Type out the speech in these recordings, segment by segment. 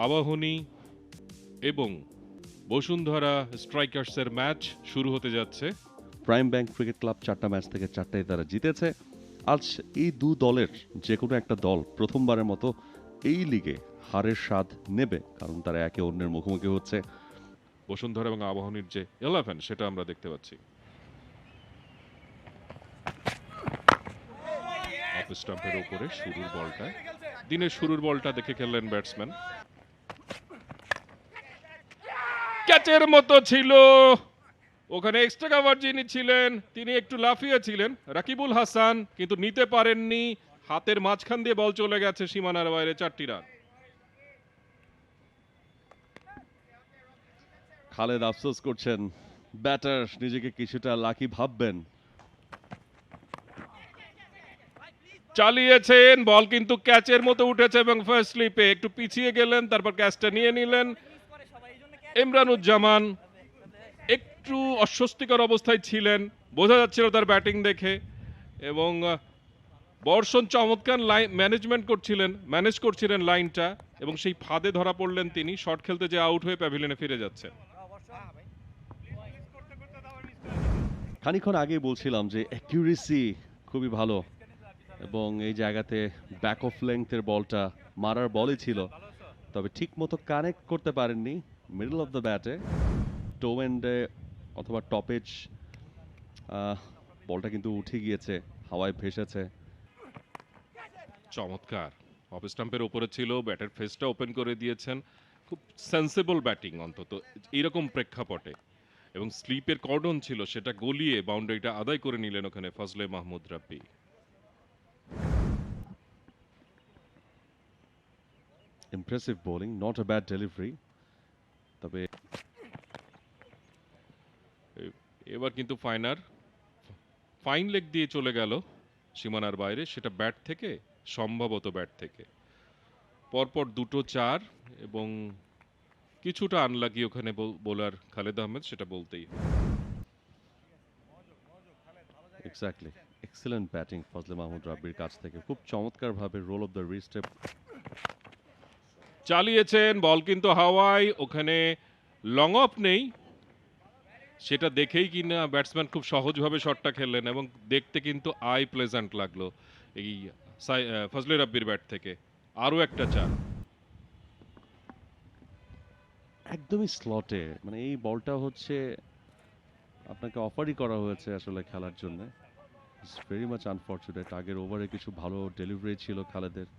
আবাহনী এবং বসুন্ধরা স্ট্রাইকার্সের ম্যাচ শুরু হতে যাচ্ছে। প্রাইম ব্যাংক ক্রিকেট ক্লাব 4টা ম্যাচ থেকে 4টাই তারা জিতেছে। আজ এই দু দলের যে কোনো একটা দল প্রথমবারের মতো এই লিগে হারের স্বাদ নেবে, কারণ তারা একে অন্যের মুখোমুখি হচ্ছে। বসুন্ধরা এবং আবাহনীর যে 11 সেটা আমরা দেখতে পাচ্ছি। অফ স্টাম্পের উপরে শুরুর বলটা, দিনের শুরুর বলটা দেখে খেললেন ব্যাটসম্যান। ক্যাচের মতো ছিল, ওখানে এক্সট্রা কভার যিনি ছিলেন তিনি একটু লাফিয়ে ছিলেন রাকিবুল হাসান, কিন্তু নিতে পারেননি। হাতের মাঝখান দিয়ে বল চলে গেছে সীমানার বাইরে, 4টি রান। খালেদ আফসোস করছেন, ব্যাটার নিজেকে কিছুটা লাকি ভাববেন। চালিয়েছেন, বল কিন্তু ক্যাচের মতো উঠেছে এবং ফার্স্ট স্লিপে একটু পিছিয়ে গেলেন, তারপর ক্যাচটা নিয়ে নিলেন ইমরানুজ্জামান। একটু অস্বস্তিকর অবস্থায় ছিলেন, বোঝা যাচ্ছিল তার ব্যাটিং দেখে, এবং বর্ষণ চমৎকার লাইন ম্যানেজ করছিলেন লাইনটা, এবং সেই ফাঁদে ধরা পড়লেন তিনি। শট খেলতে যে আউট হয়ে প্যাভিলিয়নে ফিরে যাচ্ছেন। খানিকক্ষণ আগেই বলছিলাম যে অ্যাকিউরেসি খুবই ভালো, এবং এই জায়গাতে ব্যাক অফ লেংথের বলটা মারার বলই ছিল, তবে ঠিক মতো কানেক্ট করতে পারেননি মিডল অফ দ্য ব্যাটে। টো এন্ডে অথবা টপেজ বলটা কিন্তু উঠে গিয়েছে, হাওয়ায় ভেসেছে। চমৎকার, অফ স্টাম্পের উপরে ছিল, ব্যাটের ফেসটা ওপেন করে দিয়েছেন। খুব সেন্সিবল ব্যাটিং অন্তত এইরকম প্রেক্ষাপটে, এবং স্লিপের কর্ডন ছিল, সেটা গলিয়ে বাউন্ডারিটা আদায় করে নিলেন ওখানে Fazle Mahmud Rabbi. Impressive bowling, not a bad delivery. তবে এবার কিন্তু ফাইন লেগ দিয়ে চলে গেল সীমানার বাইরে, সেটা ব্যাট থেকে, সম্ভবত ব্যাট থেকে। পরপর দুটো 4 এবং কিছুটা আনলাকি ওখানে বোলার খালেদ আহমেদ, সেটা বলতেই। Exactly, excellent batting Fazle Mahmud রাব্বির কাছ থেকে, খুব চমৎকারভাবে রোল অফ দ্য রিস্টে চালিয়েছেন, বল কিন্তু হাওয়ায়, ওখানে লং অফ নেই, সেটা দেখেই কিনা ব্যাটসম্যান খুব সহজভাবে শটটা খেললেন, এবং দেখতে কিন্তু আই প্লেজেন্ট লাগলো এই ফজলে রাব্বির ব্যাট থেকে। আরও একটা 4। একদমই স্লটে, মানে এই বলটা হচ্ছে আপনাকে অফারই করা হয়েছে আসলে খেলার জন্য। It's very much unfortunate. আগের ওভারে কিছু ভালো ডেলিভারি ছিল খালেদের।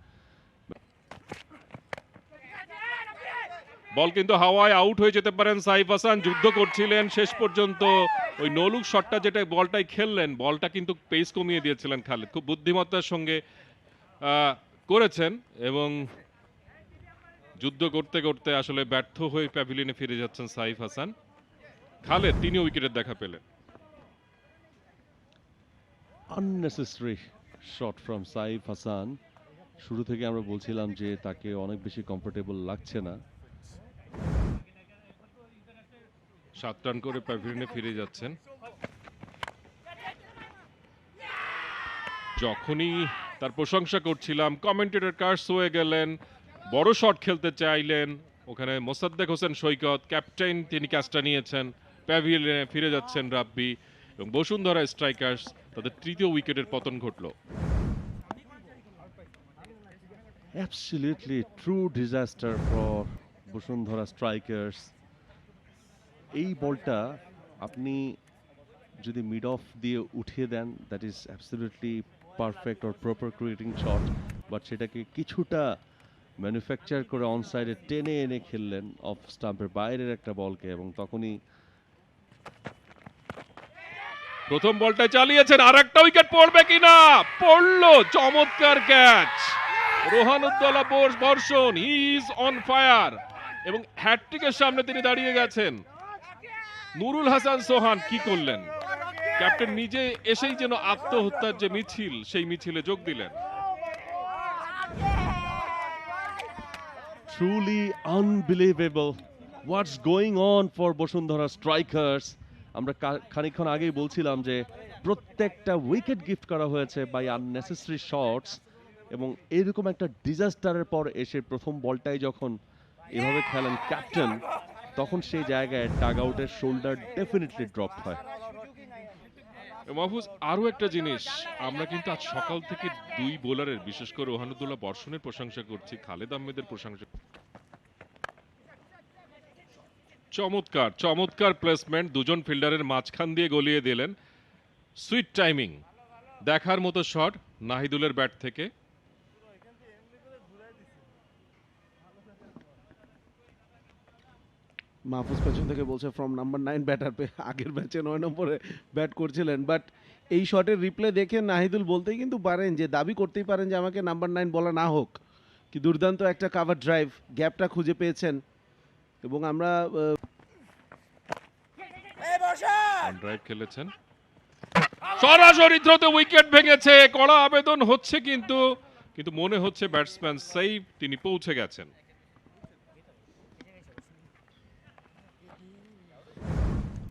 বল কিন্তু হাওয়ায়, আউট হয়ে যেতে পারেন সাইফ হাসান। যুদ্ধ করছিলেন শেষ পর্যন্ত, ওই নলুক শটটা যেটা বলটাই খেললেন, বলটা কিন্তু পেস কমিয়ে দিয়েছিলেন খালেদ, খুব বুদ্ধিমত্তার সঙ্গে করেছেন, এবং যুদ্ধ করতে করতে আসলে ব্যর্থ হয়ে প্যাভিলিয়নে ফিরে যাচ্ছেন সাইফ হাসান। খালেদ তিনিও উইকেটের দেখা পেলেন। Unnecessary shot from Saif Hasan. শুরু থেকে আমরা বলছিলাম যে তাকে অনেক বেশি কমফোর্টেবল লাগছে না। 7 রান করে প্যাভিলিয়নে ফিরে যাচ্ছেন। যখনই তার প্রশংসা করছিলাম, কমেন্টেটর কার্স হয়ে গেলেন, বড় শট খেলতে চাইলেন। ওখানে মোসাদ্দেক হোসেন সৈকত ক্যাপ্টেন, তিনি ক্যাচটা নিয়েছেন। প্যাভিলিয়নে ফিরে যাচ্ছেন রাব্বি, এবং বসুন্ধরা স্ট্রাইকার্স তাদের তৃতীয় উইকেটের পতন ঘটল। Absolutely true disaster for Bashundhara Strikers. এই বলটা আপনি যদি মিড অফ দিয়ে উঠিয়ে দেন, that is absolutely perfect or proper creating shot, but সেটাকে কিছুটা ম্যানুফ্যাকচার করে অন সাইডে টেনে এনে খেললেন অফ স্টাম্পের বাইরের একটা বলকে, এবং তখনই প্রথম বলটা চালিয়েছেন, আর একটা উইকেট পড়বে কিনা, পড়লো, চমৎকার ক্যাচ রোহানুদ্দৌলা বর্ষণ, হি ইজ অন ফায়ার, এবং হ্যাটট্রিকের সামনে তিনি দাঁড়িয়ে গেছেন। নুরুল হাসান সোহান কি করলেন, ক্যাপ্টেন নিজে এসেই যেন আত্মহত্যার যে মিছিল, সেই মিছিলে যোগ দিলেন। truly unbelievable what's going on for Bashundhara strikers. আমরা খানিকক্ষণ আগেই বলছিলাম যে প্রত্যেকটা উইকেট গিফট করা হয়েছে বাই আননেসেসারি শটস, এবং এরকম একটা ডিজাস্টারের পর এসে প্রথম বলটাই যখন এভাবে খেলেন ক্যাপ্টেন, তখন সেই জায়গায় টাগ আউটের শোল্ডার ডেফিনেটলি ড্রপ হয়। মাহফুজ, আরো একটা জিনিস, আমরা কিন্তু আজ সকাল থেকে দুই বোলারের, বিশেষ করে রোহানুদ্দোল্লা বর্ষণের প্রশংসা করছি, খালেদ আহমেদের প্রশংসা। চমৎকার চমৎকার প্লেসমেন্ট, দুজন ফিল্ডারের মাঝখান দিয়ে গলিয়ে দিলেন। সুইট টাইমিং, দেখার মতো শট নাহিদুলের ব্যাট থেকে। মাহফুজ পেছন থেকে বলছে ফ্রম নাম্বার 9 ব্যাটার পে, আগের ম্যাচে 9 নম্বরে ব্যাট করছিলেন, বাট এই শটের রিপ্লে দেখে নাহিদুল বলতেই কিন্তু পারেন, যে দাবি করতেই পারেন যে আমাকে নাম্বার 9 বলা না হোক, কি দুর্দান্ত একটা কাভার ড্রাইভ, গ্যাপটা খুঁজে পেয়েছেন। এবং আমরা অন ড্রাইভ খেলেছেন, সরাসরি থ্রোতে উইকেট ভেঙেছে। কড়া আবেদন হচ্ছে, কিন্তু কিন্তু মনে হচ্ছে ব্যাটসম্যান সেফ, তিনি পৌঁছে গেছেন।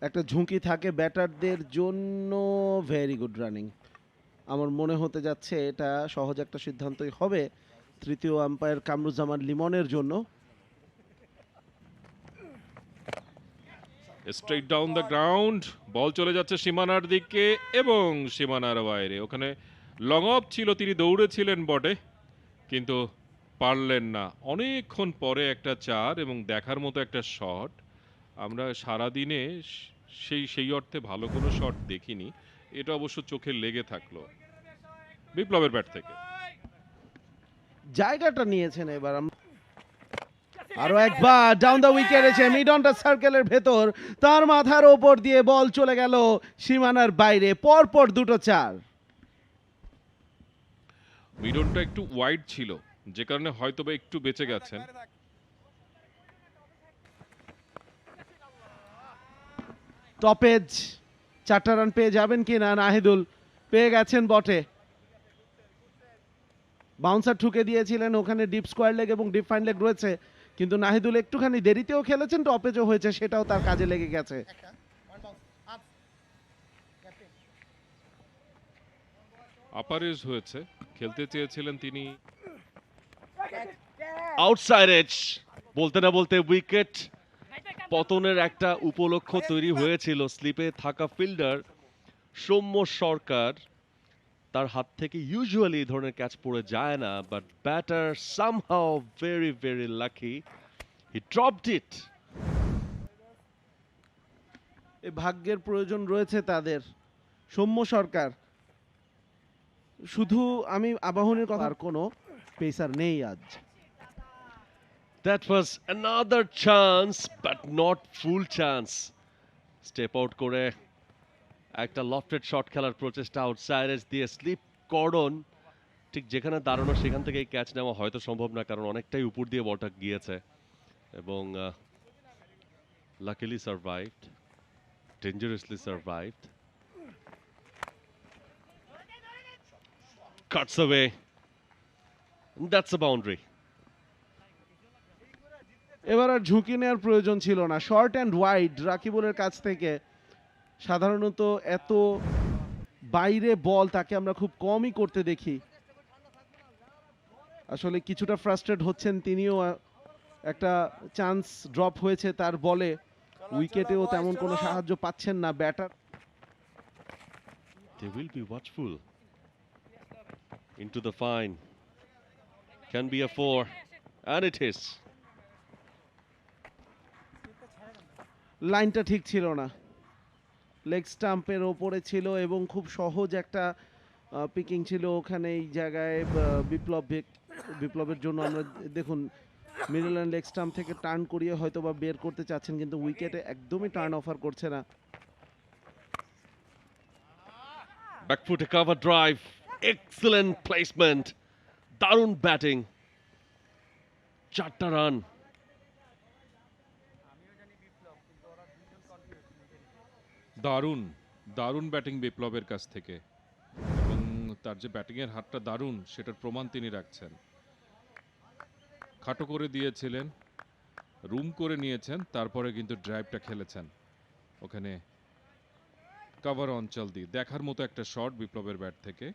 একটা ঝুঁকি থাকে ব্যাটারদের জন্য, ভেরি গুড রানিং। আমার মনে হতে যাচ্ছে এটা সহজ একটা সিদ্ধান্তই হবে তৃতীয় আম্পায়ার কামরুজ্জামান লিমনের জন্য। স্ট্রেট ডাউন দ্য গ্রাউন্ড, বল চলে যাচ্ছে সীমানার দিকে এবং সীমানার বাইরে। ওখানে লং অফ ছিল, তিনি দৌড়েছিলেন বটে, কিন্তু পারলেন না। অনেকক্ষণ পরে একটা 4 এবং দেখার মতো একটা শট। আমরা সারাদিনে সেই অর্থে ভালো কোনো শট দেখিনি, এটা অবশ্য চোখে লেগে থাকলো বিপ্লবের ব্যাট থেকে। জায়গাটা নিয়েছেন এবার। আরো একবার ডাউন দ্য উইকেট এসে মিড অন দ্য সার্কেলের ভেতর, তার মাথার ওপর দিয়ে বল চলে গেল সীমানার বাইরে, পরপর দুটো 4। মিডনটা একটু ওয়াইড ছিল, যে কারণে হয়তোবা একটু বেঁচে গেছেন। টপেজ 4টা রান পেয়ে যাবেন কিনা, নাহিদুল পেয়ে গেছেন বটে। বাউন্সার ঠুকে দিয়েছিলেন, ওখানে ডিপ স্কোয়ার লেগ এবং ডিপ ফাইন লেগ রয়েছে, কিন্তু নাহিদুল একটুখানি দেরিতেও খেলেছেন, টপেজও হয়েছে, সেটাও তার কাজে লেগে গেছে। আপারেজ হয়েছে, খেলতে চেয়েছিলেন তিনি। আউটসাইড এজ, বলতে না বলতে উইকেট পতনের একটা উপলক্ষ তৈরি হয়েছিল। স্লিপে থাকা ফিল্ডার সৌম্য সরকার, তার হাত থেকে ইউজুয়ালি এই ধরনের ক্যাচ পড়ে যায় না, but batter somehow very very lucky, he dropped it. এই ভাগ্যের প্রয়োজন রয়েছে তাদের। সৌম্য সরকার, শুধু আমি আবাহনীর কথা, আর কোনো পেসার নেই আজ। That was another chance, but not full chance. Step out করে একটা লফটেড শট খেলার প্রচেষ্টা, আউটসাইড এজ দিয়ে স্লিপ কর্ডন, ঠিক যেখানে দাঁড়ানো সেখান থেকে এই ক্যাচ নেওয়া হয়তো সম্ভব না, কারণ অনেকটাই উপর দিয়ে বলটা গিয়েছে। এবং luckily survived, dangerously survived, Katz away, that's a boundary. এবার আর ঝুঁকি নেওয়ার প্রয়োজন ছিল না, শর্ট অ্যান্ড ওয়াইড রাকিবুলের কাছ থেকে। সাধারণত এত বাইরে বল তাকে আমরা খুব কমই করতে দেখি। আসলে কিছুটা ফ্রাস্ট্রেট হচ্ছেন তিনিও, একটা চান্স ড্রপ হয়েছে তার বলে, উইকেটেও তেমন কোনো সাহায্য পাচ্ছেন না batter. They will be watchful. Into the fine. Can be a 4. And it is. লাইনটা ঠিক ছিল না, লেগ স্টাম্পের ওপরে ছিল এবং খুব সহজ একটা পিকিং ছিল ওখানে। এই জায়গায় বিপ্লবের জন্য আমরা দেখুন মিডল অ্যান্ড লেগ স্টাম্প থেকে টার্ন করিয়ে হয়তো বা বের করতে চাচ্ছেন, কিন্তু উইকেটে একদমই টার্ন অফার করছে না। Back foot a cover drive. Excellent placement. দারুণ ব্যাটিং, 4টা রান। দারুণ দারুণ ব্যাটিং বিপ্লবের কাছ থেকে, এবং তার যে ব্যাটিংয়ের হাতটা দারুণ সেটার প্রমাণ তিনি রাখছেন। খাটো করে দিয়েছিলেন, রুম করে নিয়েছেন, তারপরে কিন্তু ড্রাইভটা খেলেছেন ওখানে কভার অঞ্চল দিয়ে। দেখার মতো একটা শট বিপ্লবের ব্যাট থেকে।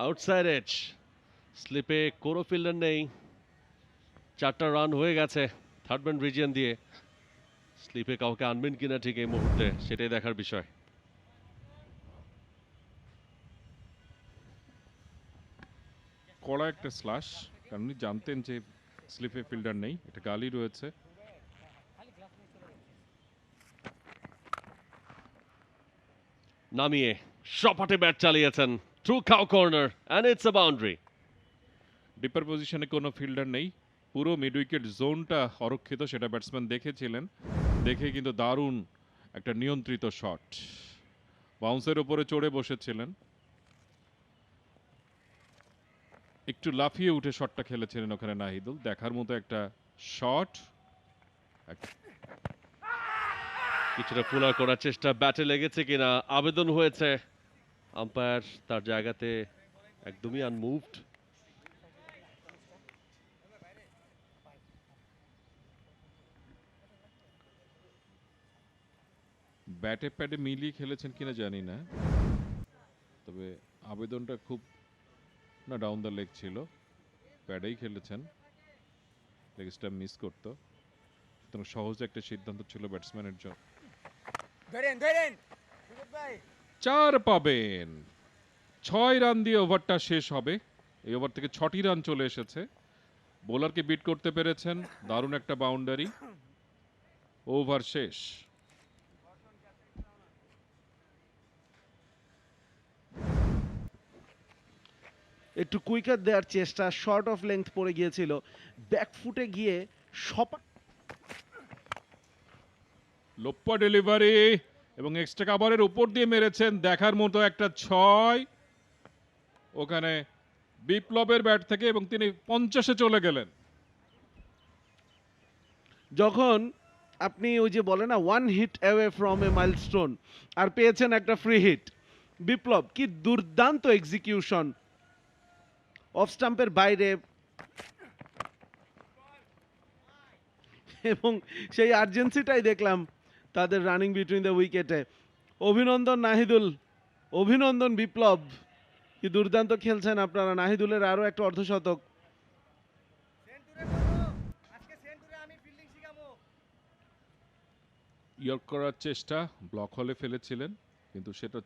আউটসাইড এজ, স্লিপে কোনো ফিল্ডার নেই, 4টা রান হয়ে গেছে থার্ড ম্যান রিজিয়ন দিয়ে। স্লিপে কাউকে আনবেন কিনা ঠিক এই মুহূর্তে সেটাই দেখার বিষয়। কড়া একটা স্ল্যাশ, কারণ উনি জানতেন যে স্লিপে ফিল্ডার নেই, একটা গালি রয়েছে। নামিয়ে সপাটে ব্যাট চালিয়েছেন through cow corner and it's a boundary. Deeper পজিশনে কোনো ফিল্ডার নেই, পুরো মিড উইকেট জোনটা অরক্ষিত, সেটা ব্যাটসম্যান দেখেছিলেন। দেখে কিন্তু দারুণ একটা নিয়ন্ত্রিত শট, বাউন্সের উপরে চড়ে বসেছিলেন, একটু লাফিয়ে উঠে শটটা খেলেছিলেন ওখানে নাহিদুল। দেখার মতো একটা শট। কিছুটা পুলার করার চেষ্টা, ব্যাটে লেগেছে কিনা, আবেদন হয়েছে। আম্পায়ার তার জায়গাতে একদমই আনমুভড। ব্যাটে প্যাডে মিলিয়ে খেলেছেন কিনা জানি না, তবে আবেদনটা খুব না ডাউন দ্য লেগ ছিল, প্যাডেই খেলেছেন, লেগ স্টাম্প মিস করতো। সুতরাং সহজ একটা সিদ্ধান্ত ছিল ব্যাটসম্যানের জন্য। 4 পাবেন, 6 রান দিয়ে ওভারটা শেষ হবে। এই ওভার থেকে 6টি রান চলে এসেছে, বোলারকে বিট করতে পেরেছেন, দারুণ একটা বাউন্ডারি, ওভার শেষ। একটু কুইকার দেওয়ার চেষ্টা, শর্ট অফ লেন্থ পড়ে গিয়েছিল, ব্যাকফুটে গিয়ে লোপ্পা ডেলিভারি এবং এক্সট্রা কাভারের উপর দিয়ে মেরেছেন, দেখার মতো একটা 6 ওখানে বিপ্লবের ব্যাট থেকে, এবং তিনি 50-এ চলে গেলেন। যখন আপনি ওই যে বলে না one hit away from a milestone, আর পেয়েছেন একটা ফ্রি হিট। বিপ্লব কি দুর্দান্ত এক্সিকিউশন, অফ স্টাম্পের বাইরে, এবং সেই আর্জেন্সিটাই দেখলাম তাদের রানিং বিটুইন দ্য উইকেটে। অভিনন্দন নাহিদুল, অভিনন্দন বিপ্লব, কি দুর্দান্ত খেলছেন আপনারা। নাহিদুলের আরো একটা অর্ধশতক। ইয়র্ক করার চেষ্টা, ব্লক হলে ফেলেছিলেন, কিন্তু সেটা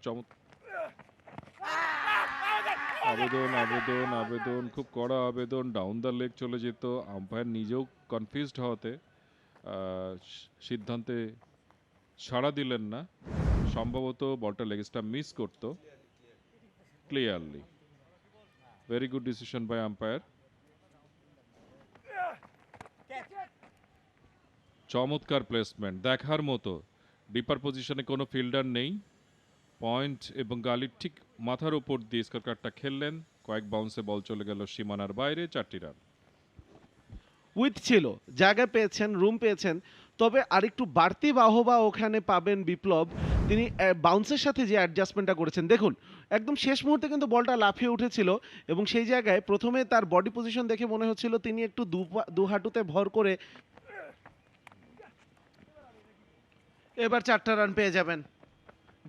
আবেদন আবেদন আবেদন, খুব কড়া আবেদন, ডাউন দ্য লেগ চলে যেত। আম্পায়ার নিজেও কনফিউজড হওয়াতে সিদ্ধান্তে সাড়া দিলেন না, সম্ভবত বলটা লেগ স্টাম্প মিস করত। Clearly very good decision by umpire. চমৎকার প্লেসমেন্ট, দেখার মতো। ডিপার পজিশনে কোনো ফিল্ডার নেই, পয়েন্ট এবং গালির ঠিক মাথার উপর দিয়ে স্কোর কার্ডটা খেললেন, কয়েক বাউন্সে বল চলে গেল সীমানার বাইরে, 4টি রান। উইথ ছিল, জায়গা পেয়েছেন, রুম পেয়েছেন, তবে আরেকটু বাড়তি বাহবা ওখানে পাবেন বিপ্লব। তিনি বাউন্সের সাথে যে অ্যাডজাস্টমেন্টটা করেছেন, দেখুন একদম শেষ মুহূর্তে কিন্তু বলটা লাফিয়ে উঠেছিল, এবং সেই জায়গায় প্রথমে তার বডি পজিশন দেখে মনে হচ্ছিল তিনি একটু দু হাঁটুতে ভর করে এবার 4টা রান পেয়ে যাবেন।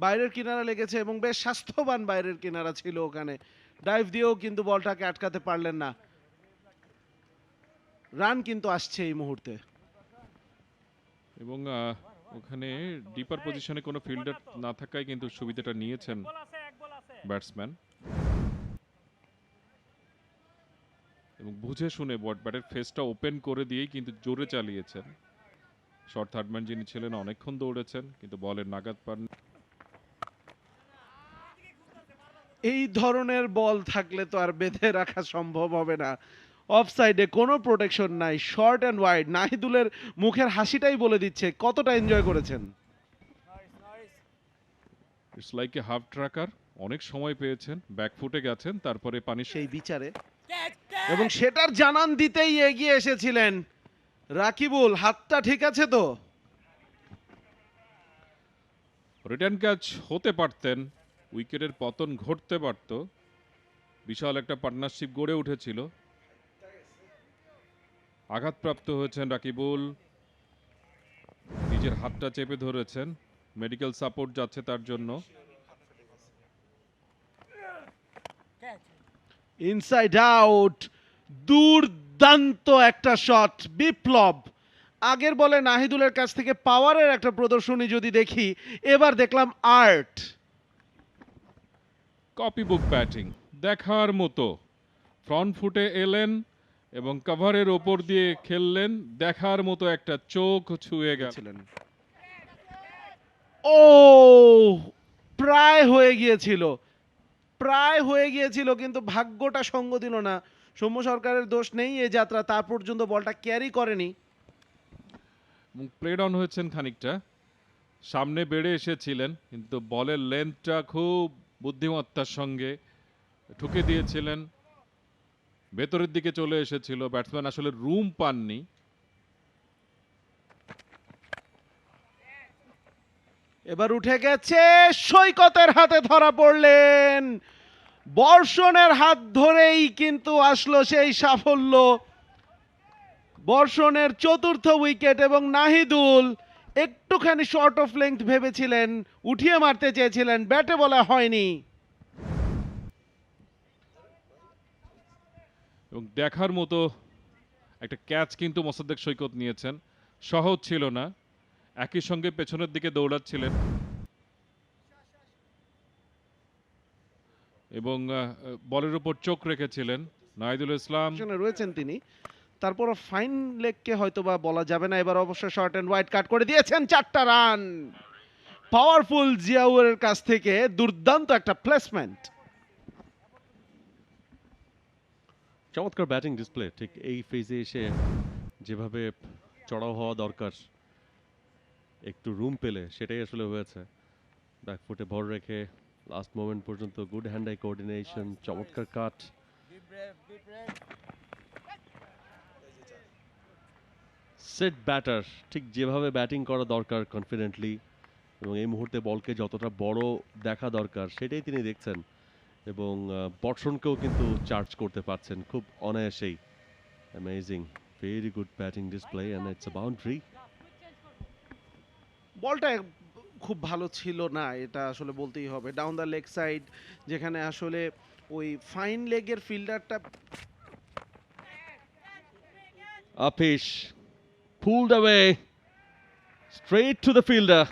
বাইরের কিনারা লেগেছে এবং বেশ স্বাস্থ্যবান বাইরের কিনারা ছিল ওখানে, ডাইভ দিয়েও কিন্তু বলটাকে আটকাতে পারলেন না। রান কিন্তু আসছে এই মুহূর্তে, এবং ওখানে ডিপার পজিশনে কোনো ফিল্ডার না থাকায় কিন্তু সুবিধাটা নিয়েছেন ব্যাটসম্যান, এবং বুঝে শুনে ব্যাটের ফেসটা ওপেন করে দিয়েই কিন্তু জোরে চালিয়েছেন। শর্ট থার্ডম্যান যিনি ছিলেন অনেকক্ষণ দৌড়েছেন, কিন্তু বলের নাগাদ পান। এই ধরনের বল থাকলে তো আর বেঁধে রাখা সম্ভব হবে না। অফসাইডে কোনো প্রোটেকশন নাই, শর্ট অ্যান্ড ওয়াইড। নাহিদুলের মুখের হাসিটাই বলে দিচ্ছে কতটা এনজয় করেছেন। It's like a half tracker, অনেক সময় পেয়েছেন, ব্যাকফুটে গেছেন, তারপরে পানি সেই বিচারে, এবং সেটার জানান দিতেই এগিয়ে এসেছিলেন রাকিবুল। হাতটা ঠিক আছে তো? রিটার্ন ক্যাচ হতে পারতেন, উইকেটের পতন ঘটতে পারত, বিশাল একটা পার্টনারশিপ গড়ে উঠেছিল। আঘাতপ্রাপ্ত হয়েছেন রাকিবুল, নিজের হাতটা চেপে ধরেছেন, মেডিকেল সাপোর্ট যাচ্ছে তার জন্য। ইনসাইড আউট, দূর দুর্দান্ত একটা শট বিপ্লব। আগের বলে নাহিদুলের কাছ থেকে পাওয়ারের একটা প্রদর্শনী যদি দেখি, এবার দেখলাম আর্ট। কপি বুক ব্যাটিং দেখার মতো, ফ্রন্ট ফুটে এলেন এবং কভারের ওপর দিয়ে খেললেন, দেখার মতো একটা চোখ ছুঁয়ে গেছিলেন। ও প্রায় হয়ে গিয়েছিল, প্রায় হয়ে গিয়েছিল, কিন্তু ভাগ্যটা সঙ্গ দিল না। সৌম্য সরকারের দোষ নেই, এই যাত্রা তার পর্যন্ত বলটা ক্যারি করেনি। এবং প্লেড অন হয়েছেন খানিকটা, সামনে বেড়ে এসেছিলেন, কিন্তু বলের লেন্থটা খুব বুদ্ধিমত্তার সঙ্গে ঠুকে দিয়েছিলেন, ভেতরের দিকে চলে এসেছিল, ব্যাটসম্যান আসলে রুম পাননি। এবার উঠে গেছে, সৈকতের হাতে ধরা পড়লেন। বর্ষণের হাত ধরেই কিন্তু আসলো সেই সাফল্য। বর্ষণের চতুর্থ উইকেট, এবং নাহিদুল একটুখানি শর্ট অফ লেংথ ভেবেছিলেন, উঠিয়ে মারতে চেয়েছিলেন, ব্যাটে বলা হয়নি। এবং দেখার মতো একটা ক্যাচ কিন্তু মোসাদ্দেক সৈকত নিয়েছেন, সহজ ছিল না। একই সঙ্গে পেছনের দিকে দৌড়াচ্ছিলেন এবং বলের উপর চোখ রেখেছিলেন নাহিদুল ইসলাম। রয়েছেন তিনি, তারপর ফাইন লেগকে হয়তো বা বলা যাবে না। এবার অবশ্য শর্ট এন্ড ওয়াইড কাট করে দিয়েছেন, 4টা রান। পাওয়ারফুল জিয়াউরের কাছ থেকে দুর্দান্ত একটা প্লেসমেন্ট। চমৎকার ব্যাটিং ডিসপ্লে। ঠিক এই ফেজে এসে যেভাবে চড়াও হওয়া দরকার, একটু রুম পেলে সেটাই আসলে হয়েছে। ব্যাকফুটে ভর রেখে লাস্ট মোমেন্ট পর্যন্ত গুড হ্যান্ড আই কোঅর্ডিনেশন, চমৎকার কাট। সেট ব্যাটার, ঠিক যেভাবে ব্যাটিং করা দরকার কনফিডেন্টলি, এবং এই মুহূর্তে বলকে যতটা বড় দেখা দরকার সেটাই তিনি দেখছেন, এবং বর্ষণকেও কিন্তু চার্জ করতে পারছেন খুব অনায়াসেই। Amazing, very good batting display and it's a boundary. বলটা খুব ভালো ছিল না, এটা আসলে বলতেই হবে। ডাউন দ্য লেগ সাইড, যেখানে আসলে ওই fine লেগের ফিল্ডারটা Apish pulled away straight to the fielder.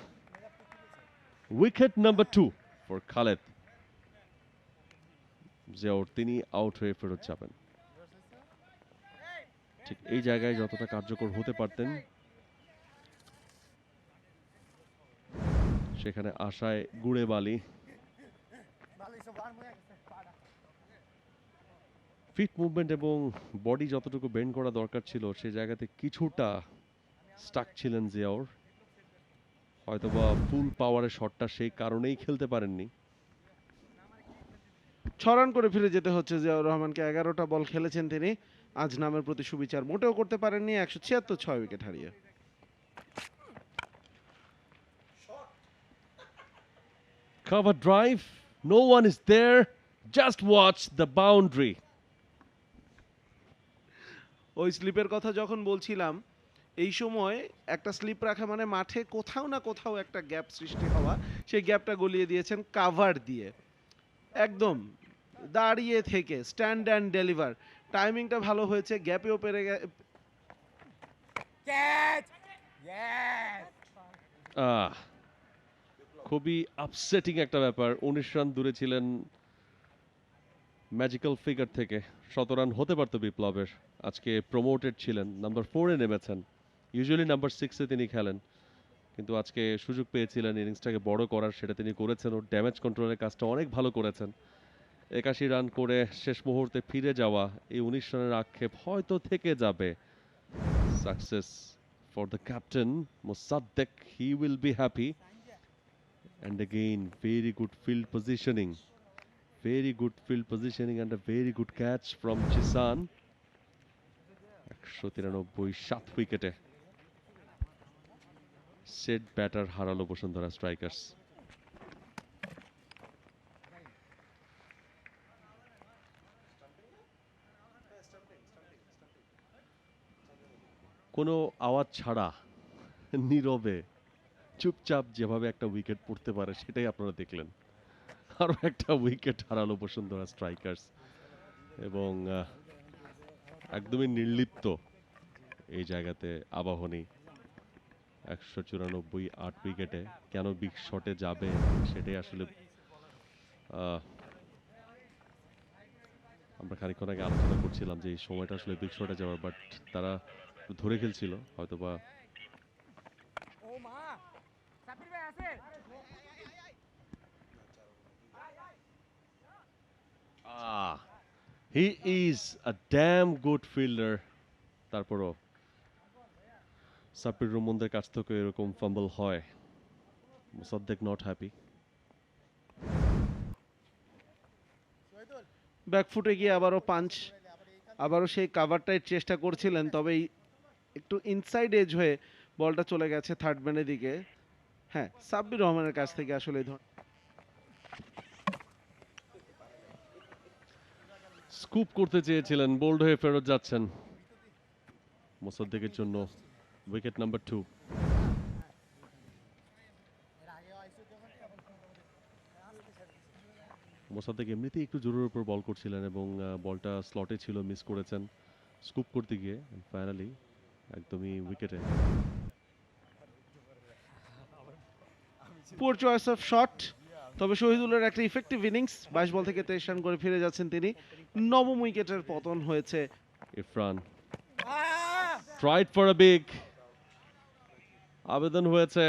Wicket number 2 for Khaled. Ziaur তিনি আউট হয়ে ফেরত যাবেন। ঠিক এই জায়গায় যতটা কার্যকর হতে পারতেন, সেখানে আশায় গুড়ে বালি। ফিট মুভমেন্ট এবং বডি যতটুকু বেন্ড করা দরকার ছিল সেই জায়গাতে কিছুটা স্টাক ছিলেন জিয়াউর। হয়তোবা ফুল পাওয়ারের শটটা সেই কারণেই খেলতে পারেননি। 6 রান করে ফিরে যেতে হচ্ছে জিয়াউর রহমানকে। 11টা বল খেলেছেন তিনি, আজ নামের প্রতি সুবিচার মোটেও করতে পারেননি, 176 উইকেট হারিয়ে। Cover drive, no one is there, just watch the boundary. ওই স্লিপের কথা যখন বলছিলাম, এই সময় একটা স্লিপ রাখা মানে মাঠে কোথাও না কোথাও একটা গ্যাপ সৃষ্টি হওয়া, সেই গ্যাপটা গলিয়ে দিয়েছেন কাভার দিয়ে। একদম দাঁড়িয়ে থেকে স্ট্যান্ড অ্যান্ড ডেলিভার, টাইমিংটা ভালো হয়েছে, গ্যাপেও পেরে খুবই আপসেটিং একটা ব্যাপার। 19 রান দূরে ছিলেন ম্যাজিক্যাল ফিগার থেকে। 17 রান হতে পারত বিপ্লবের। আজকে প্রমোটেড ছিলেন, নাম্বার 4-এ নেমেছেন। ইউজুয়ালি নাম্বার 6-এ তিনি খেলেন, কিন্তু আজকে সুযোগ পেয়েছিলেন ইনিংসটাকে বড় করার, সেটা তিনি করেছেন। ওর ড্যামেজ কন্ট্রোলের কাজটা অনেক ভালো করেছেন। 81 রান করে শেষ মুহূর্তে ফিরে যাওয়া, এই 19 রানের আক্ষেপ হয়তো থেকে যাবে। Success for the captain Mosaddek, he will be happy. And again, very good field positioning. Very good field positioning and a very good catch from Chisan. 193 7 উইকেটে সেট ব্যাটার হারালো বসুন্ধরা স্ট্রাইকার্স। কোনো আওয়াজ ছাড়া নীরবে চুপচাপ যেভাবে একটা উইকেট পড়তে পারে সেটাই আপনারা দেখলেন। আরো একটা উইকেট হারালো বসুন্ধরা স্ট্রাইকার্স, এবং একদমই নির্লিপ্ত এই জায়গাতে আবাহনী। 194 8 উইকেটে কেন বিগ শটে যাবে সেটাই আসলে আমরা খানিকক্ষণ আগে আলোচনা করছিলাম যে এই সময়টা আসলে বিগ শটে যাওয়ার, বাট তারা ধরে খেলছিল হয়তোবা। He is a dam good fielder. তারপরও সাব্বির রহমানদের কাছ থেকে এরকম ফাম্বল হয়, মোসাদ্দেক নট হ্যাপি। ব্যাকফুটে গিয়ে আবারও পাঞ্চ, আবারও সেই কাভারটাই চেষ্টা করছিলেন, তবে একটু ইনসাইড এজ হয়ে বলটা চলে গেছে থার্ড ম্যানের দিকে। হ্যাঁ, সাব্বির রহমানের কাছ থেকে আসলে স্কুপ করতে চেয়েছিলেন, বোল্ড হয়ে ফেরত যাচ্ছেন। মোসাদ্দেকের জন্য উইকেট নাম্বার 2। মোসাদ্দেক এমনিতেই একটু জোরের উপর বল করছিলেন এবং বলটা স্লটে ছিল, মিস করেছেন স্কুপ করতে গিয়ে। ফাইনালি একদমই উইকেটে। পুয়ার চয়েস অফ শট, তবে শহীদুলের একটা ইফেক্টিভ ইনিংস। 22 বল থেকে 23 রান করে ফিরে যাচ্ছেন তিনি। নবম উইকেটের পতন হয়েছে। Irfan tried for a big, আবেদন হয়েছে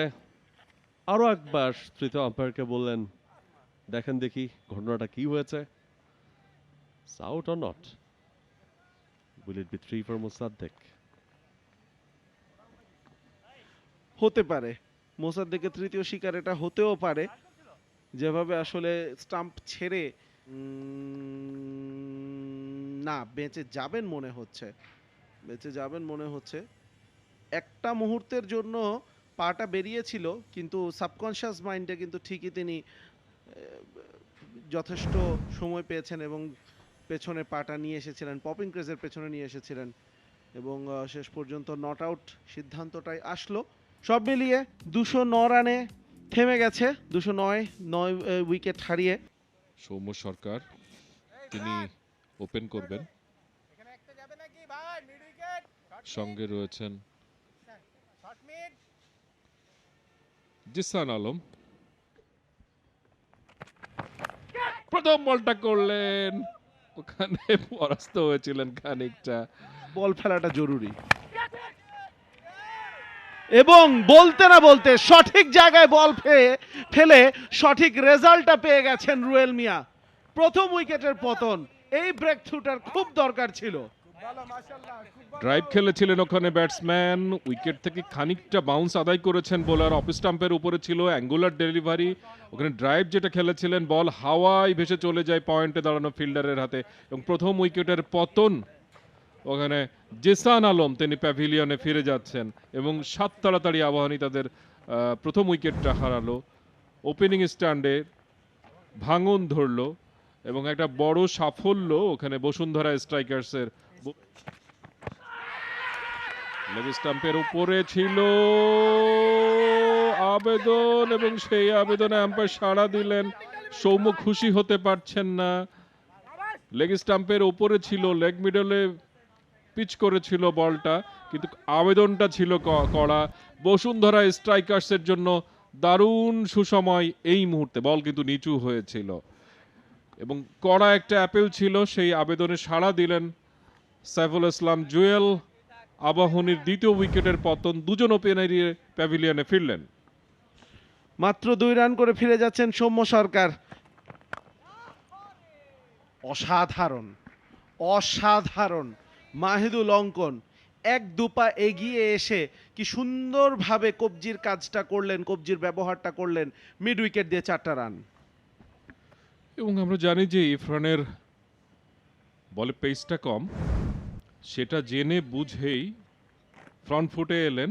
আরো একবার। তৃতীয় আম্পায়ারকে বললেন দেখেন দেখি ঘটনাটা কি হয়েছে, out or not. Will it be 3 for Mosaddek? হতে পারে মোসাদ্দেকের তৃতীয় শিকার এটা হতেও পারে, যেভাবে আসলে স্টাম্প ছেড়ে না বেঁচে যাবেন মনে হচ্ছে, বেঁচে যাবেন মনে হচ্ছে। একটা মুহূর্তের জন্য পাটা বেরিয়েছিল, কিন্তু সাবকনশিয়াস মাইন্ডে কিন্তু ঠিকই তিনি যথেষ্ট সময় পেয়েছেন এবং পেছনে পাটা নিয়ে এসেছিলেন, পপিং ক্রেজের পেছনে নিয়ে এসেছিলেন এবং শেষ পর্যন্ত নট আউট সিদ্ধান্তটাই আসলো। সব মিলিয়ে 209 রানে থেমে গেছে, 209 উইকেট হারিয়ে। সৌম্য সরকার তিনি ওপেন করবেন, সঙ্গে রয়েছেন জিসান আলম। প্রথম বলটা করলেন, ওখানে পরাস্ত হয়েছিলেন খানিকটা। বল ফেলাটা জরুরি এবং বলতে না বলতে সঠিক জায়গায় বল ফেলে সঠিক রেজাল্টটা পেয়ে গেছেন রুয়েল মিয়া। প্রথম উইকেটের পতন, এই ব্রেক থ্রুটার খুব দরকার ছিল। ড্রাইভ খেলেছিলেন ওখানে ব্যাটসম্যান, উইকেট থেকে খানিকটা বাউন্স আদায় করেছেন বোলার, অফ স্টাম্পের উপরে ছিল, অ্যাঙ্গুলার ডেলিভারি। ওখানে ড্রাইভ যেটা খেলেছিলেন, বল হাওয়ায় ভেসে চলে যায় পয়েন্টে দাঁড়ানো ফিল্ডারের হাতে এবং প্রথম উইকেটের পতন। ওখানে জিসান আলম তিনি প্যাভিলিয়নে ফিরে যাচ্ছেন এবং 7 তাড়াতাড়ি আবাহনী তাদের প্রথম উইকেটটা হারালো। ওপেনিং স্ট্যান্ডে ভাঙন ধরলো এবং একটা বড় সাফল্য ওখানে বসুন্ধরা স্ট্রাইকার্সের। লেগ স্টাম্পের উপরে ছিল আবেদন এবং সেই আবেদনে আম্পায়ার সাড়া দিলেন। সৌম্য খুশি হতে পারছেন না। লেগ স্টাম্পের উপরে ছিল, লেগ মিডলে পিচ করেছিল বলটা, কিন্তু আবেদনটা ছিল কড়া। বসুন্ধরা স্ট্রাইকার্সের জন্য দারুণ সুসময় এই মুহূর্তে। বল কিন্তু নিচু হয়েছিল এবং কড়া একটা অ্যাপেল ছিল, সেই আবেদনে সাড়া দিলেন সাইফুল ইসলাম জুয়েল। আবাহনীর দ্বিতীয় উইকেটের পতন, দুজন ওপেনারই প্যাভিলিয়নে ফিরলেন। মাত্র 2 রান করে ফিরে যাচ্ছেন সৌম্য সরকার। অসাধারণ অসাধারণ মাহিদুল অঙ্কন 1-2 পা এগিয়ে এসে কি সুন্দরভাবে কবজির কাজটা করলেন, কবজির ব্যবহারটা করলেন, মিড উইকেট দিয়ে 4টা রান। এবং আমরা জানি যে ইরফানের বলে পেসটা কম, সেটা জেনে বুঝেই ফ্রন্ট ফুটে এলেন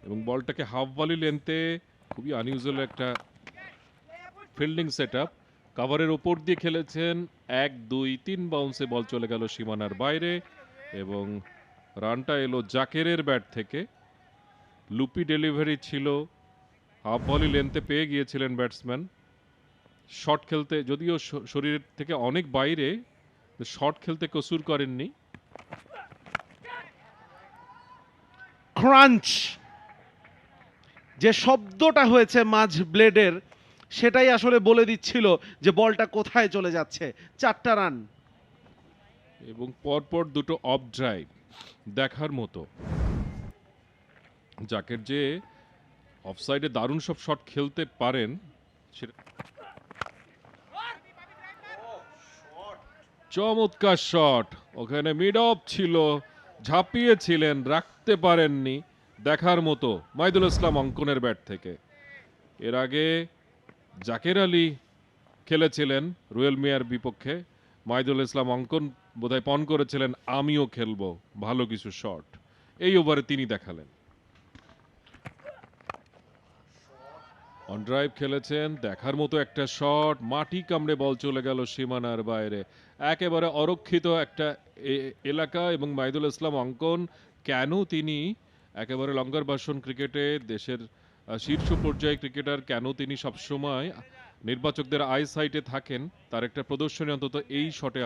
এবং বলটাকে হাফ ভলি লেন্থে, খুবই আনইউজুয়াল একটা ফিল্ডিং সেটআপ, কাভারের ওপর দিয়ে খেলেছেন। 1 2 3 বাউন্সে বল চলে গেল সীমানার বাইরে এবং রানটা এলো জাকেরের ব্যাট থেকে। লুপি ডেলিভারি ছিল, হাফ ভলি লেন্থে পেয়ে গিয়েছিলেন ব্যাটসম্যান। শট খেলতে যদিও শরীরের থেকে অনেক বাইরে, শট খেলতে কসুর করেননি। ক্রাঞ্চ যে শব্দটা হয়েছে মাঝ ব্লেডের, সেটাই আসলে বলে দিচ্ছিল যে বলটা কোথায় চলে যাচ্ছে। 4টা রান। এবং পরপর দুটো অফ ড্রাইভ দেখার মতো। জাকের যে অফসাইডে দারুণ সব শট খেলতে পারেন সেটা চমৎকার শট, ওখানে মিড অফ ছিল, ঝাঁপিয়েছিলেন, রাখতে পারেননি, দেখার মতো মাইদুল ইসলাম অঙ্কনের ব্যাট থেকে। এর আগে জাকের আলী খেলেছিলেন রুয়েল মিয়ার বিপক্ষে, মাইদুল ইসলাম অঙ্কন বোধহয় পণ করেছিলেন আমিও খেলবো ভালো কিছু শট, এই ওভারে তিনি দেখালেন। অন ড্রাইভ খেলেছেন, দেখার মতো একটা শট, মাটি কামড়ে বল চলে গেল সীমানার বাইরে। একেবারে অরক্ষিত একটা এলাকা, এবং মাইদুল ইসলাম অঙ্কন কেন তিনি একেবারে লঙ্গার বাসন ক্রিকেটে দেশের শীর্ষ পর্যায়ে ক্রিকেটার, কেন তিনি সবসময় নির্বাচকদের আই সাইটে থাকেন, তার একটা প্রদর্শনী অন্তত এই শটে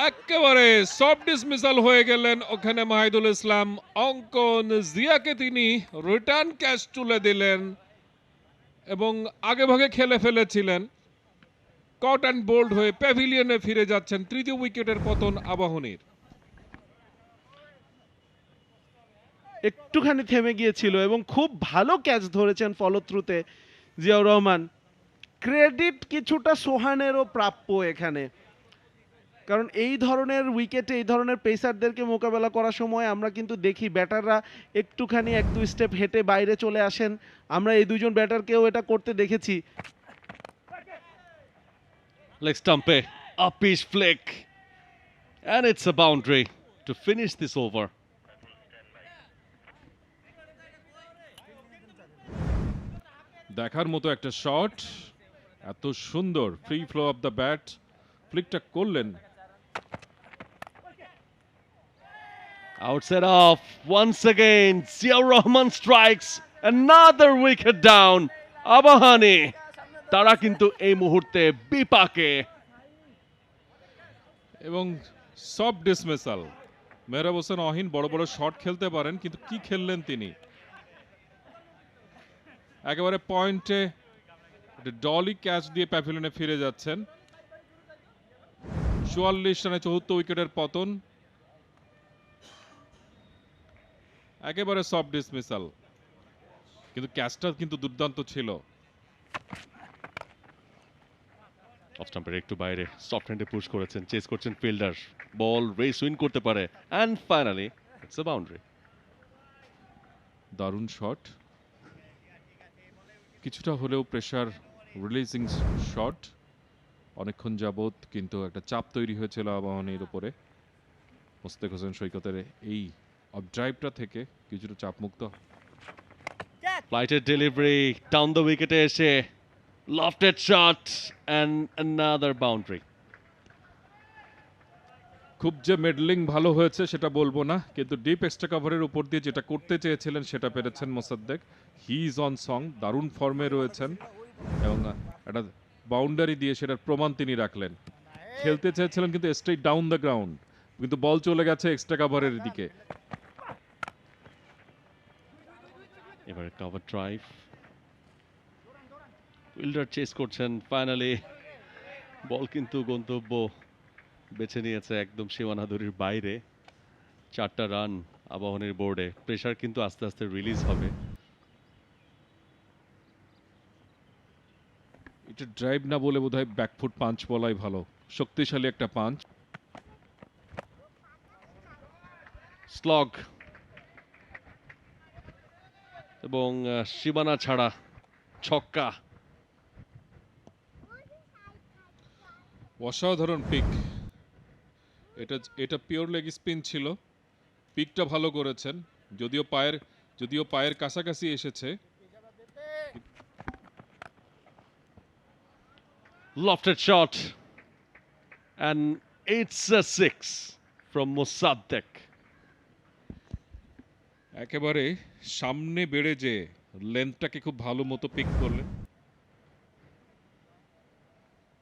একেবারে সফট ডিসমিসাল হয়ে গেলেন ওখানে মাহিদুল ইসলাম অঙ্কন। জিয়াকে তিনি রিটার্ন ক্যাচ তুলে দিলেন এবং আগে ভাগে খেলে ফেলেছিলেন। কট অ্যান্ড বোল্ড হয়ে প্যাভিলিয়নে ফিরে যাচ্ছেন। তৃতীয় উইকেটের পতন আবাহনীর। একটুখানি থেমে গিয়েছিল এবং খুব ভালো ক্যাচ ধরেছেন ফলশ্রুতে জিয়াউর রহমান। ক্রেডিট কিছুটা সোহানেরও প্রাপ্য এখানে, কারণ এই ধরনের উইকেটে এই ধরনের পেসারদেরকে মোকাবেলা করার সময় আমরা কিন্তু দেখি ব্যাটাররা একটুখানি 1-2 স্টেপ হেঁটে বাইরে চলে আসেন। আমরা এই দুজন ব্যাটারকেও এটা করতে দেখেছি। Leg stumpe, a pitch flick, and it's a boundary to finish this over. দেখার মতো একটা শট, এত সুন্দর free flow of the bat, ফ্লিকটা করলেন। Outside off, once again, Ziaur Rahman strikes another wicket down. Abahani, তারা কিন্তু এই মুহূর্তে বিপাকে। এবং সব ডিসমিসাল। মেহরাব হোসেন অহিন বড় বড় শট খেলতে পারেন, কিন্তু কি খেললেন তিনি, একেবারে পয়েন্টে ডলি ক্যাচ দিয়ে প্যাভিলিয়নে ফিরে যাচ্ছেন। 44 রানে 74 উইকেটের পতন, একেবারে সফট ডিসমিসাল, কিন্তু ক্যাচটা কিন্তু দুর্দান্ত ছিল। অফ স্টাম্পের একটু বাইরে সফট হ্যান্ডে পুশ করেছেন, চেস করছেন ফিল্ডার, বল রেস উইন করতে পারে, and finally it's a boundary. দারুণ শট, কিছুটা হলেও প্রেসার রিলিজিং শট, অনেকক্ষণ যাবত কিন্তু একটা চাপ তৈরি হয়েছিল আবাহনীর উপরে। মোস্তাক হোসেন সৈকতের এই অফ ড্রাইভটা থেকে কিছুটা চাপমুক্ত। ফ্লাইটের ডেলিভারি ডাউন দ্য উইকেটে এসে lofted shot and another boundary. খুব যে মেডলিং ভালো হয়েছে সেটা বলবো না, কিন্তু ডিপ এক্সট্রা কভারের উপর দিয়ে যেটা করতে চেয়েছিলেন সেটা পেরেছেন Mosaddek. He is on song, দারুণ ফর্মে রয়েছেন এবং একটা বাউন্ডারি দিয়ে সেটার প্রমাণ তিনি রাখলেন। খেলতে চেয়েছিলেন কিন্তু স্ট্রেট ডাউন দ্য গ্রাউন্ড, কিন্তু বল চলে গেছে এক্সট্রা কভারের দিকে। এবারে কভার ড্রাইভ, ফিল্ডার চেস করছেন, ফাইনালি বল কিন্তু গন্তব্য বেছে নিয়েছে একদম সীমানাধুরির বাইরে। 4টা রান আবাহনীর বোর্ডে, প্রেসার কিন্তু আস্তে আস্তে রিলিজ হবে। এটা ড্রাইভ না বলে বোধহয় ব্যাকফুট পাঞ্চ বলাই ভালো, শক্তিশালী একটা পাঞ্চ। স্লগ এবং সীমানা ছাড়া ছক্কা। অসাধারণ পিক, এটা পিওর লেগ স্পিন ছিল। পিকটা ভালো করেছেন, যদিও পায়ের কাছাকাছি এসেছে। Lofted shot and it's a 6 from Mosaddek. একেবারে সামনে বেড়ে যে লেন্থটাকে খুব ভালো মতো পিক করলেন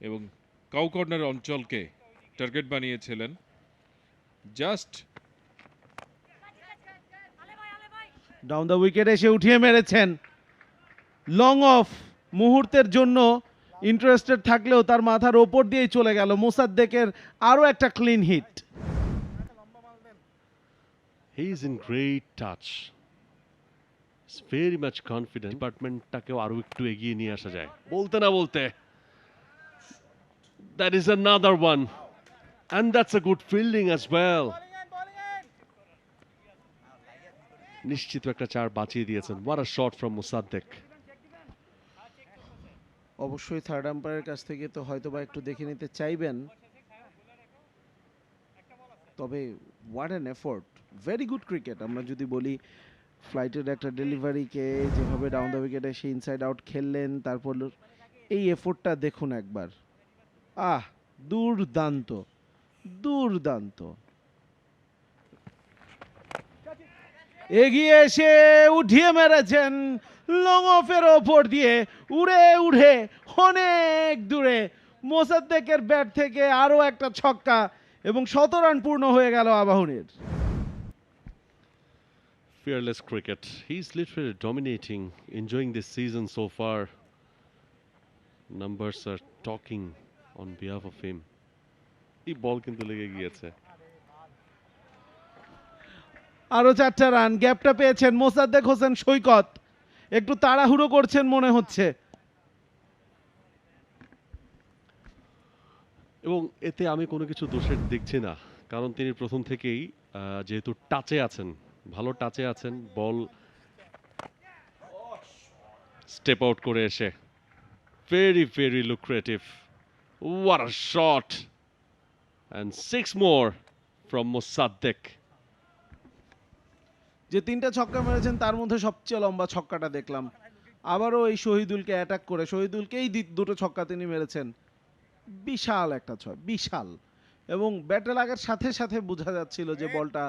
এবং কাউ কর্নার অঞ্চলকে টার্গেট বানিয়েছিলেন। জাস্ট ডাউন দ্য উইকেট এসে উঠিয়ে মেরেছেন। লং অফ মুহূর্তের জন্য ইন্টারেস্টেড থাকলেও তার মাথার ওপর দিয়েই চলে গেল। মোসাদ্দেকের আরো একটা clean hit. He is in great touch, very much confident. ডিপার্টমেন্টটাকেও আরো একটু এগিয়ে নিয়ে আসা যায় বলতে না বলতে। That is another one and that's a good fielding as well. নিশ্চিত একটা 4 বাঁচিয়ে দিয়েছেন। What a shot from Mosaddek. অবশ্যই থার্ড আম্পায়ারের কাছ থেকে তো হয়তো বা একটু দেখে নিতে চাইবেন, তবে what an effort, very good cricket. আমরা যদি বলি ফ্লাইটের একটা ডেলিভারিকে যেভাবে ডাউন দ্য উইকেটে সে ইনসাইড আউট খেললেন, তারপর এই এফোর্টটা দেখুন একবার। আহ, দুর্দান্ত দুর্দান্ত। এগিয়ে এসে উঠিয়ে মেরেছেন লং অফের ওপর দিয়ে, উড়ে উড়ে অনেক দূরে। মোসাদ্দেকের ব্যাট থেকে আরো একটা ছক্কা এবং 100 রান পূর্ণ হয়ে গেল আবাহনীর। Fearless cricket. He's literally dominating, enjoying this season so far. Numbers are talking on behalf of him. এই বল কিন্তু লেগে গিয়েছে। আরো 4টা রান, গ্যাপটা পেয়েছেন মোসাদ্দেক হোসেন সৈকত। একটু তাড়াহুড়ো করছেন মনে হচ্ছে। এবং এতে আমি কোনো কিছু দোষের দেখছি না, কারণ তিনি প্রথম থেকেই যেহেতু টাচে আছেন, ভালো টাচে আছেন, বল স্টেপ আউট করে এসে very very lucrative. What a shot and 6 more from Mosaddek. যে 3টা ছক্কা মেরেছেন তার মধ্যে সবচেয়ে লম্বা ছক্কাটা দেখলাম। আবারও এই শহীদুলকে অ্যাটাক করে শহীদুলকেই দুটো ছক্কা তিনি মেরেছেন। বিশাল একটা ছয়, বিশাল। এবং ব্যাটে লাগার সাথে সাথে বোঝা যাচ্ছিল যে বলটা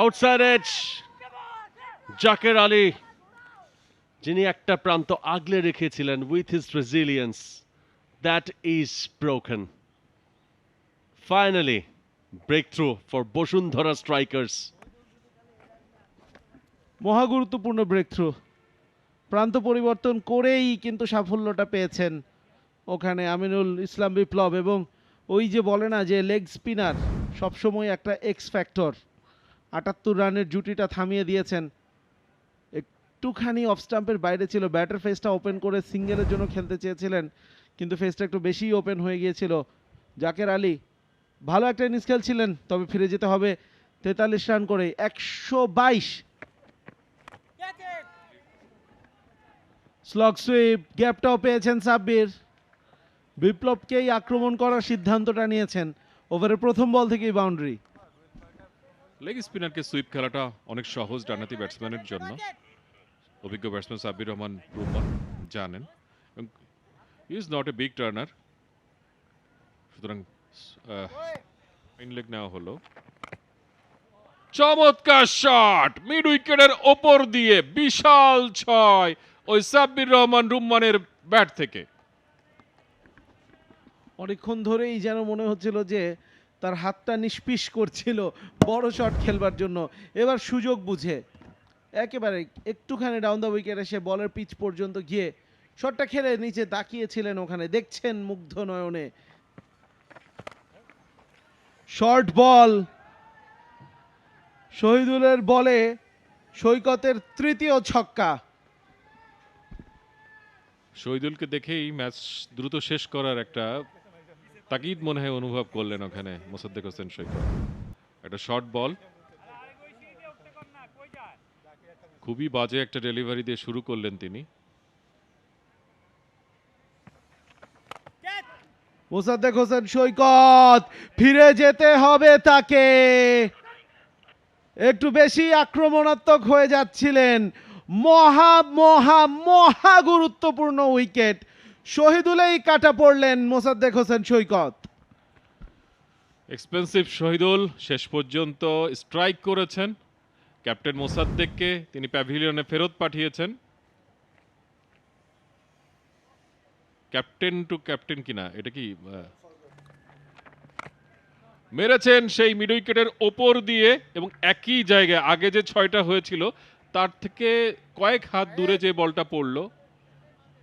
আউটসাইড এজ। জাকের আলী, যিনি একটা প্রান্ত আগলে রেখেছিলেন with his resilience, that is broken. Finally breakthrough for Bashundhara strikers. মহা গুরুত্বপূর্ণ ব্রেকথ্রু। প্রান্ত পরিবর্তন করেই কিন্তু সাফল্যটা পেয়েছেন ওখানে আমিনুল ইসলাম বিপ্লব। এবং ওই যে বলে না যে লেগ স্পিনার সবসময় একটা এক্স ফ্যাক্টর, 78 রানের জুটিটা থামিয়ে দিয়েছেন। একটুখানি অফ স্টাম্পের বাইরে ছিল, ব্যাটার ফেসটা ওপেন করে সিঙ্গেলের জন্য খেলতে চেয়েছিলেন, কিন্তু ফেসটা একটু বেশিই ওপেন হয়ে গিয়েছিল। জাকের আলী ভালো একটা ইনিংস খেলছিলেন, তবে ফিরে যেতে হবে 43 রান করে 122। স্লগ সুইপ, গ্যাপটাও পেয়েছেন সাব্বির। বিপ্লবকেই আক্রমণ করার সিদ্ধান্তটা নিয়েছেন। ওভারের প্রথম বল থেকেই বাউন্ডারি। লেগ স্পিনারকে সুইপ খেলাটা অনেক সহজ ডানহাতি ব্যাটসম্যানের জন্য। অভিজ্ঞ ব্যাটসম্যান সাব্বির রহমান রুম্মান জানেন, he is not a big Turner, সুতরাং লেগ নেওয়া হলো। চমৎকার শট মিড উইকেটের ওপর দিয়ে, বিশাল 6 ওই সাব্বির রহমান রুম্মানের ব্যাট থেকে। অনেকক্ষণ ধরেই যেন মনে হচ্ছিল যে তার হাতটা নিষ্পিস করছিল বড় শট খেলবার জন্য। এবার সুযোগ বুঝে একেবারে একটুখানি ডাউন দ্য উইকেট এসে বলের পিচ পর্যন্ত গিয়ে শটটা খেলে নিচে তাকিয়েছিলেন, ওখানে দেখছেন মুগ্ধ নয়নে। শর্ট বল, শহীদুলের বলে সৈকতের তৃতীয় ছক্কা। শহীদুলকে দেখেই ম্যাচ দ্রুত শেষ করার একটা তাগিদ মনে হয় অনুভব করলেন ওখানে মোসাদ্দেক হোসেন সৈকত। একটা শর্ট বল, খুবই বাজে একটা ডেলিভারি দিয়ে শুরু করলেন তিনি। মোসাদ্দেক হোসেন সৈকত, ফিরে যেতে হবে তাকে। একটু বেশি আক্রমণাত্মক হয়ে যাচ্ছিলেন। মহা মহা মহা গুরুত্বপূর্ণ উইকেট, শহীদুলেই কাটা পড়লেন মোসাদ্দেক হোসেন সৈকত। এক্সপেন্সিভ শহীদুল শেষ পর্যন্ত স্ট্রাইক করেছেন। ক্যাপ্টেন মোসাদ্দেককে তিনি প্যাভিলিয়নে ফেরত পাঠিয়েছেন। ক্যাপ্টেন টু ক্যাপ্টেন কিনা, এটা কি মেরেছেন সেই মিড উইকেটের ওপর দিয়ে, এবং একই জায়গায় আগে যে 6টা হয়েছিল তার থেকে কয়েক হাত দূরে যে বলটা পড়লো,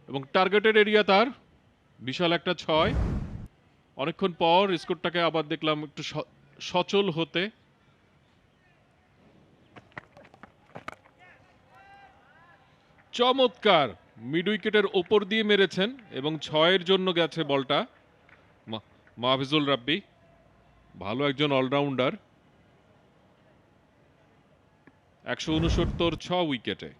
এবং টার্গেটেড এরিয়া তার বিশাল একটা 6। অনেকক্ষণ পর স্কোরটাকে আবার দেখলাম একটু সচল হতে। চমৎকার মিড উইকেটের ওপর দিয়ে মেরেছেন এবং 6-এর জন্য গেছে বলটা। মাহফিজুল রাব্বি ভালো একজন অলরাউন্ডার, 169 6 উইকেটে।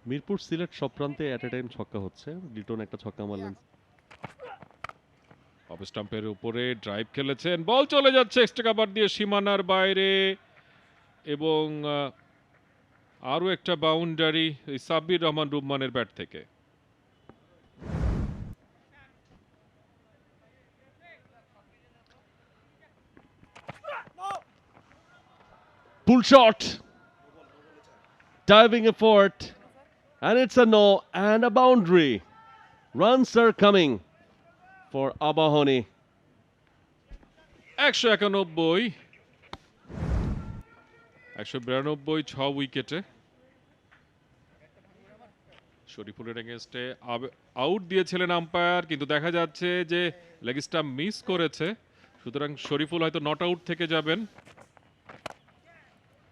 মিরপুর সিলেট সব প্রান্তে অ্যাট এ টাইম ছক্কা হচ্ছে। লিটন একটা ছক্কা মারলেন। অফ স্টাম্পের উপরে ড্রাইভ খেলেছেন, বল চলে যাচ্ছে এক্সট্রা কাভার দিয়ে সীমানার বাইরে, এবং আরো একটা বাউন্ডারি সাব্বির রহমান রুম্মানের ব্যাট থেকে। Pull shot. Diving effort. And it's a no and a boundary. Runs are coming for Abahoni. 191 192 6 উইকেটে। শরীফুলের এগেইনস্টে আউট দিয়েছিলেন আম্পায়ার, কিন্তু দেখা যাচ্ছে যে লেগ স্টাম্প মিস করেছে, সুতরাং শরীফুল হয়তো নট আউট থেকে যাবেন।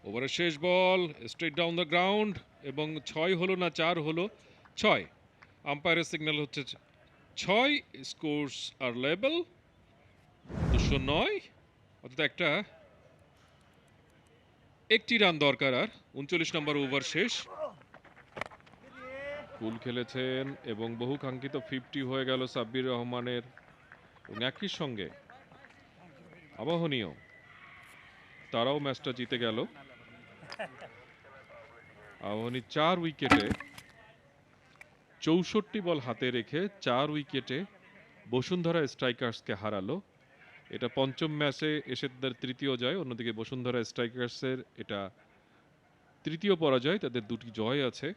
ওভারের শেষ বল স্ট্রেট ডাউন দ্য গ্রাউন্ড, এবং 6 হলো না 4 হলো, 6। আম্পায়ারের সিগন্যাল হচ্ছে 6। স্কোরস আর লেভেল 209, অর্থাৎ একটি রান দরকার আর। 39 নম্বর ওভার শেষ। কুল খেলেছেন এবং বহু কাঙ্ক্ষিত 50 হয়ে গেল সাব্বির রহমানের, এবং একই সঙ্গে আবাহনীয় তারাও ম্যাচটা জিতে গেল। আবাহনী 4 উইকেটে 64 বল হাতে রেখে 4 উইকেটে বসুন্ধরা স্ট্রাইকার্সকে হারালো। এটা পঞ্চম ম্যাচে এসে তাদের তৃতীয় জয়। অন্যদিকে বসুন্ধরা স্ট্রাইকার্সের এটা তৃতীয় পরাজয়, তাদের 2টি জয় আছে।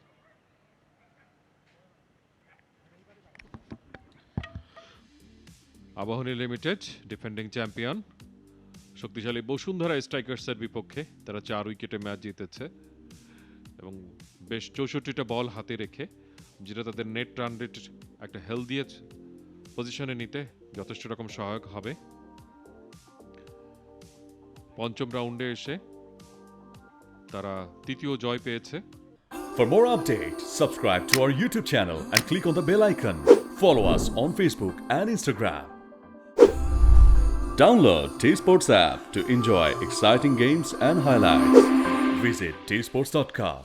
আবাহনী লিমিটেড ডিফেন্ডিং চ্যাম্পিয়ন, শক্তিশালী বসুন্ধরা স্ট্রাইকার্সের বিপক্ষে তারা 4 উইকেটে ম্যাচ জিতেছে, এবং বেশ 64টা বল হাতে রেখে, যেটা তাদের নেট রান রেট একটা হেলদি পজিশনে নিতে যথেষ্ট রকম সহায়ক হবে। পঞ্চম রাউন্ডে এসে তারা তৃতীয় জয় পেয়েছে। For more updates, subscribe to our YouTube channel and click on the bell icon. Follow us on Facebook and Instagram. Download T-Sports app to enjoy exciting games and highlights. Visit tsports.com.